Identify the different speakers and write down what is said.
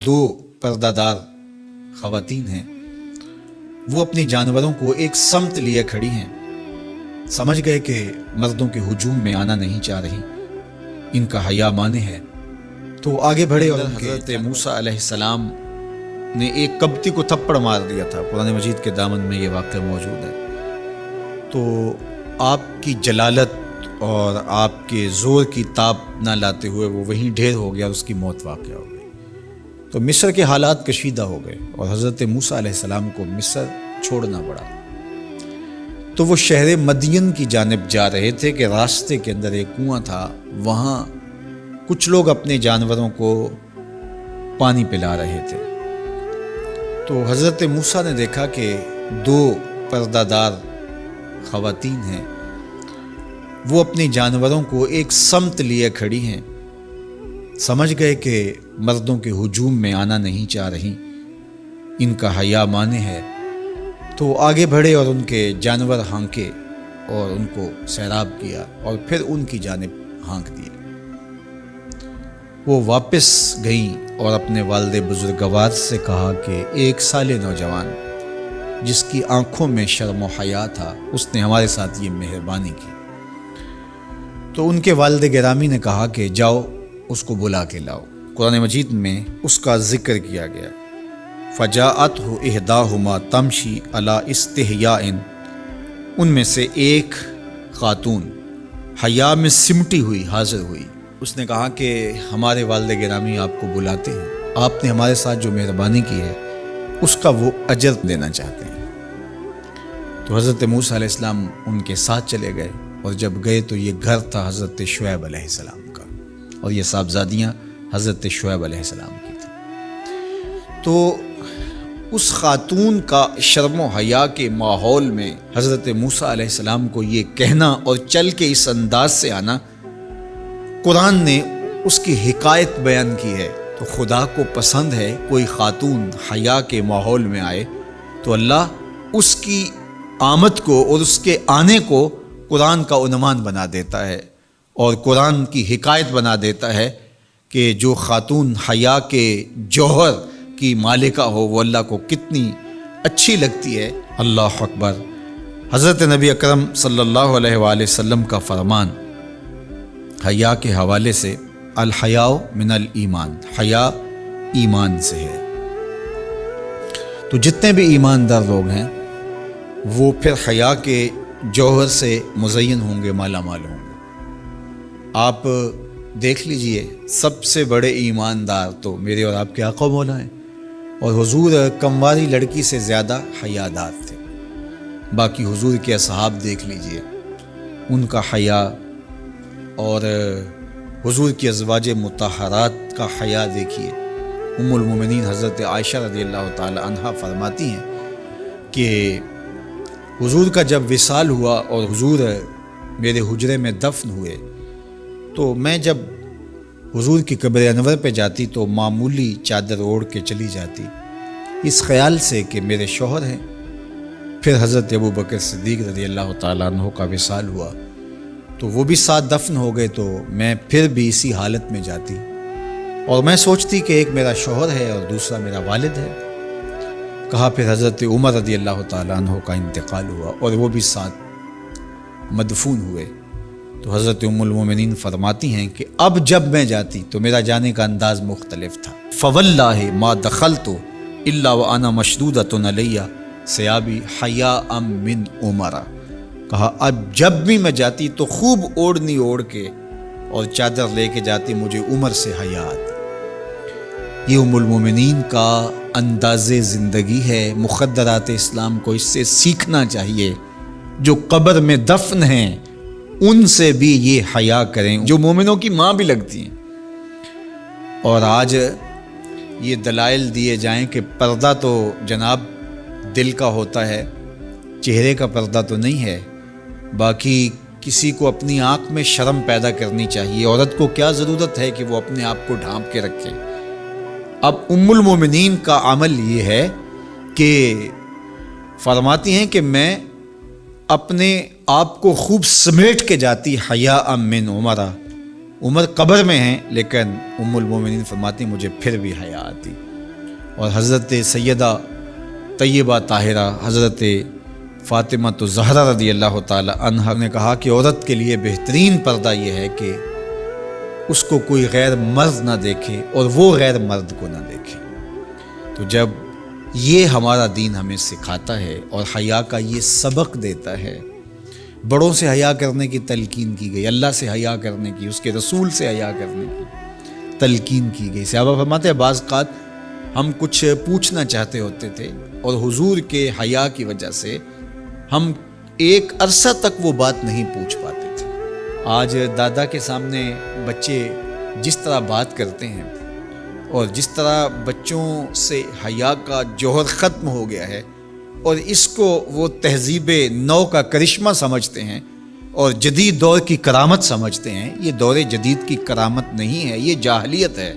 Speaker 1: دو پردہ دار خواتین ہیں، وہ اپنے جانوروں کو ایک سمت لیے کھڑی ہیں، سمجھ گئے کہ مردوں کے ہجوم میں آنا نہیں چاہ رہی، ان کا حیا مانے ہے، تو آگے بڑھے اور حضرت موسیٰ علیہ السلام نے ایک کبتی کو تھپڑ مار دیا تھا۔ قرآن مجید کے دامن میں یہ واقعہ موجود ہے۔ تو آپ کی جلالت اور آپ کے زور کی تاب نہ لاتے ہوئے وہ وہیں ڈھیر ہو گیا، اس کی موت واقع ہو گئی۔ تو مصر کے حالات کشیدہ ہو گئے اور حضرت موسیٰ علیہ السلام کو مصر چھوڑنا پڑا۔ تو وہ شہر مدین کی جانب جا رہے تھے کہ راستے کے اندر ایک کنواں تھا، وہاں کچھ لوگ اپنے جانوروں کو پانی پلا رہے تھے۔ تو حضرت موسیٰ نے دیکھا کہ دو پردہ دار خواتین ہیں، وہ اپنے جانوروں کو ایک سمت لیے کھڑی ہیں، سمجھ گئے کہ مردوں کے ہجوم میں آنا نہیں چاہ رہی، ان کا حیا مانے ہے، تو آگے بڑھے اور ان کے جانور ہانکے اور ان کو سیراب کیا اور پھر ان کی جانب ہانک دیے۔ وہ واپس گئیں اور اپنے والد بزرگوار سے کہا کہ 1 سال نوجوان جس کی آنکھوں میں شرم و حیا تھا، اس نے ہمارے ساتھ یہ مہربانی کی۔ تو ان کے والد گرامی نے کہا کہ جاؤ اس کو بلا کے لاؤ۔ قرآن مجید میں اس کا ذکر کیا گیا، فَجَاءَتْهُ إِحْدَاهُمَا تَمْشِي عَلَىٰ اسْتِحْيَاءٍ، ان میں سے ایک خاتون حیا میں سمٹی ہوئی حاضر ہوئی۔ اس نے کہا کہ ہمارے والد گرامی آپ کو بلاتے ہیں، آپ نے ہمارے ساتھ جو مہربانی کی ہے اس کا وہ اجر دینا چاہتے ہیں۔ تو حضرت موسیٰ علیہ السلام ان کے ساتھ چلے گئے، اور جب گئے تو یہ گھر تھا حضرت شعیب علیہ السلام کا، اور یہ صاحبزادیاں حضرت شعیب علیہ السلام کی تھیں۔ تو اس خاتون کا شرم و حیا کے ماحول میں حضرت موسیٰ علیہ السلام کو یہ کہنا اور چل کے اس انداز سے آنا، قرآن نے اس کی حکایت بیان کی ہے۔ تو خدا کو پسند ہے کوئی خاتون حیا کے ماحول میں آئے تو اللہ اس کی آمد کو اور اس کے آنے کو قرآن کا عنوان بنا دیتا ہے اور قرآن کی حکایت بنا دیتا ہے کہ جو خاتون حیا کے جوہر کی مالکہ ہو وہ اللہ کو کتنی اچھی لگتی ہے۔ اللہ اکبر۔ حضرت نبی اکرم صلی اللہ علیہ وآلہ وسلم کا فرمان حیا کے حوالے سے، الحیاء من الایمان، حیا ایمان سے ہے۔ تو جتنے بھی ایماندار لوگ ہیں وہ پھر حیا کے جوہر سے مزین ہوں گے، مالا مال ہوں گے۔ آپ دیکھ لیجئے سب سے بڑے ایماندار تو میرے اور آپ کے آقا مولا ہیں، اور حضور کمواری لڑکی سے زیادہ حیادار تھے۔ باقی حضور کے اصحاب دیکھ لیجئے، ان کا حیا، اور حضور کی ازواج مطہرات کا حیا دیکھیے۔ ام المومنین حضرت عائشہ رضی اللہ تعالی عنہا فرماتی ہیں کہ حضور کا جب وصال ہوا اور حضور میرے حجرے میں دفن ہوئے، تو میں جب حضور کی قبر انور پہ جاتی تو معمولی چادر اوڑھ کے چلی جاتی، اس خیال سے کہ میرے شوہر ہیں۔ پھر حضرت ابو بکر صدیق رضی اللہ تعالیٰ عنہ کا وصال ہوا تو وہ بھی ساتھ دفن ہو گئے، تو میں پھر بھی اسی حالت میں جاتی اور میں سوچتی کہ ایک میرا شوہر ہے اور دوسرا میرا والد ہے۔ کہا پھر حضرت عمر رضی اللہ تعالیٰ عنہ کا انتقال ہوا اور وہ بھی ساتھ مدفون ہوئے۔ تو حضرت ام المومنین فرماتی ہیں کہ اب جب میں جاتی تو میرا جانے کا انداز مختلف تھا۔ فواللہ ما دخلت الا وانا مشدودۃ علی ثیابی حیاء من عمر۔ کہا اب جب بھی میں جاتی تو خوب اوڑھنی اوڑھ کے اور چادر لے کے جاتی، مجھے عمر سے حیا آتی۔ یہ ام المومنین کا انداز زندگی ہے۔ مقدرات اسلام کو اس سے سیکھنا چاہیے۔ جو قبر میں دفن ہیں ان سے بھی یہ حیا کریں، جو مومنوں کی ماں بھی لگتی ہیں۔ اور آج یہ دلائل دیے جائیں کہ پردہ تو جناب دل کا ہوتا ہے، چہرے کا پردہ تو نہیں ہے۔ باقی کسی کو اپنی آنکھ میں شرم پیدا کرنی چاہیے۔ عورت کو کیا ضرورت ہے کہ وہ اپنے آپ کو ڈھانپ کے رکھے؟ اب ام المومنین کا عمل یہ ہے کہ فرماتی ہیں کہ میں اپنے آپ کو خوب سمیٹ کے جاتی حیاء من عمر۔ عمر قبر میں ہیں لیکن ام المومنین فرماتی مجھے پھر بھی حیا آتی۔ اور حضرت سیدہ طیبہ طاہرہ حضرت فاطمہ زہرا رضی اللہ تعالی عنہا نے کہا کہ عورت کے لیے بہترین پردہ یہ ہے کہ اس کو کوئی غیر مرد نہ دیکھے اور وہ غیر مرد کو نہ دیکھے۔ تو جب یہ ہمارا دین ہمیں سکھاتا ہے اور حیا کا یہ سبق دیتا ہے، بڑوں سے حیا کرنے کی تلقین کی گئی، اللہ سے حیا کرنے کی، اس کے رسول سے حیا کرنے کی تلقین کی گئی۔ صحابہ فرماتے ہیں بعض اوقات ہم کچھ پوچھنا چاہتے ہوتے تھے اور حضور کے حیا کی وجہ سے ہم ایک عرصہ تک وہ بات نہیں پوچھ پاتے تھے۔ آج دادا کے سامنے بچے جس طرح بات کرتے ہیں اور جس طرح بچوں سے حیا کا جوہر ختم ہو گیا ہے اور اس کو وہ تہذیب نو کا کرشمہ سمجھتے ہیں اور جدید دور کی کرامت سمجھتے ہیں، یہ دور جدید کی کرامت نہیں ہے، یہ جاہلیت ہے۔